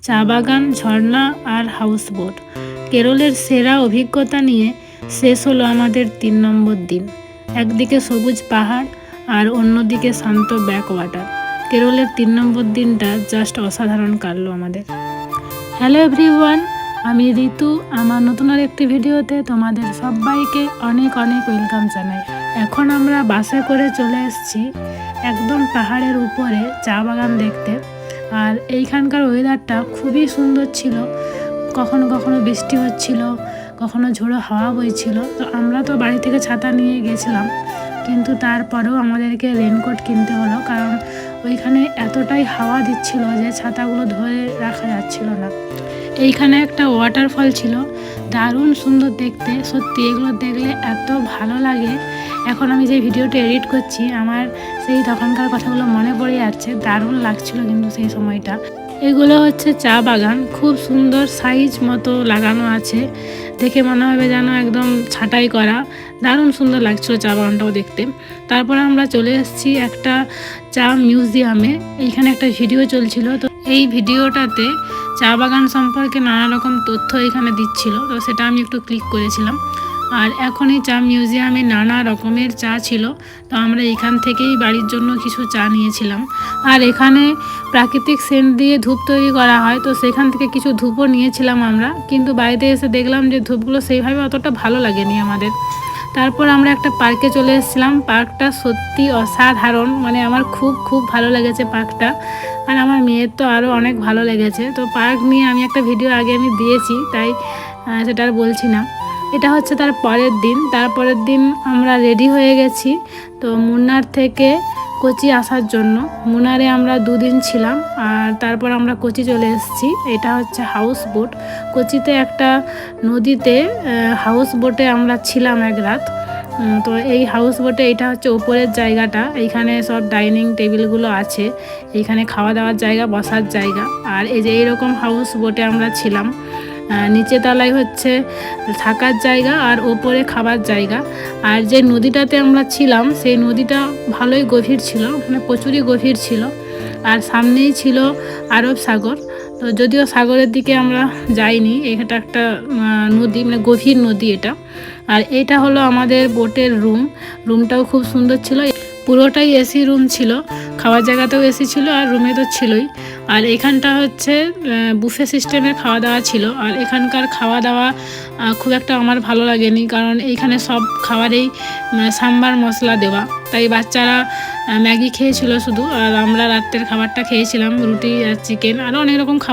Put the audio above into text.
চা বাগান, ঝর্ণা আর হাউসবোট। কেরলের সেরা অভিজ্ঞতা নিয়ে শেষ হলো আমাদের 3 নম্বর দিন। একদিকে সবুজ পাহাড় আর অন্যদিকে শান্ত ব্যাকওয়াটার। কেরলের 3 নম্বর দিনটা জাস্ট অসাধারণ কাটলো আমাদের। হ্যালো এভরিওয়ান, আমি ঋতু। আমার নতুন আর একটি ভিডিওতে তোমাদের সবাইকে অনেক অনেক ওয়েলকাম জানাই। এখন আমরা বাসে করে চলে এসেছি একদম পাহাড়ের উপরে চা বাগান দেখতে। আর এইখানকার ওয়েদারটা খুবই সুন্দর ছিল। কখনো কখনো বৃষ্টি হচ্ছিল, কখনো ঝোড়ো হাওয়া বইছিল। তো আমরা তো বাড়ি থেকে ছাতা নিয়ে গেছিলাম, কিন্তু তারপরেও আমাদেরকে রেনকোট কিনতে হলো, কারণ ওইখানে এতটাই হাওয়া দিচ্ছিল যে ছাতাগুলো ধরে রাখা যাচ্ছিল না। এইখানে একটা ওয়াটারফল ছিল, দারুণ সুন্দর দেখতে। সত্যি এগুলো দেখলে এত ভালো লাগে। এখন আমি যে ভিডিওটা এডিট করছি, আমার সেই তখনকার কথাগুলো মনে পড়ে যাচ্ছে। দারুণ লাগছিল কিন্তু সেই সময়টা। এগুলো হচ্ছে চা বাগান, খুব সুন্দর সাইজ মতো লাগানো আছে। দেখে মনে হবে যেন একদম ছাঁটাই করা। দারুণ সুন্দর লাগছিল চা বাগানটাও দেখতে। তারপর আমরা চলে এসেছি একটা চা মিউজিয়ামে। এইখানে একটা ভিডিও চলছিল, তো এই ভিডিওটাতে চা বাগান সম্পর্কে নানা রকম তথ্য এখানে দিচ্ছিল, তো সেটা আমি একটু ক্লিক করেছিলাম। আর এখন এই চা মিউজিয়ামে নানা রকমের চা ছিল, তো আমরা এখান থেকেই বাড়ির জন্য কিছু চা নিয়েছিলাম। আর এখানে প্রাকৃতিক সেন্ট দিয়ে ধূপ তৈরি করা হয়, তো সেখান থেকে কিছু ধূপও নিয়েছিলাম আমরা। কিন্তু বাড়িতে এসে দেখলাম যে ধূপগুলো সেইভাবে অতটা ভালো লাগেনি আমাদের। তারপর আমরা একটা পার্কে চলে এসেছিলাম। পার্কটা সত্যি অসাধারণ, মানে আমার খুব খুব ভালো লেগেছে পার্কটা। আর আমার মেয়ের তো আরও অনেক ভালো লেগেছে। তো পার্ক নিয়ে আমি একটা ভিডিও আগে আমি দিয়েছি, তাই সেটা আর বলছি না। এটা হচ্ছে তার পরের দিন আমরা রেডি হয়ে গেছি, তো মুন্নার থেকে কোচি আসার জন্য। মুনারে আমরা 2 দিন ছিলাম, আর তারপর আমরা কোচি চলে এসেছি। এটা হচ্ছে হাউস বোট। কোচিতে একটা নদীতে হাউস বোটে আমরা ছিলাম এক রাত। তো এই হাউস বোটে এটা হচ্ছে উপরের জায়গাটা। এইখানে সব ডাইনিং টেবিলগুলো আছে, এইখানে খাওয়া দাওয়ার জায়গা, বসার জায়গা। আর এই যে এইরকম হাউস বোটে আমরা ছিলাম। নিচে তলায় হচ্ছে থাকার জায়গা আর ওপরে খাবার জায়গা। আর যে নদীটাতে আমরা ছিলাম সেই নদীটা ভালোই গভীর ছিল, মানে প্রচুরই গভীর ছিল। আর সামনেই ছিল আরব সাগর। তো যদিও সাগরের দিকে আমরা যাইনি, এটা একটা নদী, মানে গভীর নদী এটা। আর এটা হলো আমাদের বোটের রুমটাও খুব সুন্দর ছিল। পুরোটাই এসি রুম ছিল, খাওয়ার জায়গাতেও এসি ছিল আর রুমে তো ছিলই। আর এখানটা হচ্ছে বুফে সিস্টেমের খাওয়া দাওয়া ছিল। আর এখানকার খাওয়া দাওয়া খুব একটা আমার ভালো লাগেনি, কারণ এইখানে সব খাবারেই সাম্বার মশলা দেওয়া। তাই বাচ্চারা ম্যাগি খেয়েছিল শুধু, আর আমরা রাত্রের খাবারটা খেয়েছিলাম রুটি আর চিকেন, আরও অনেক রকম খাবার।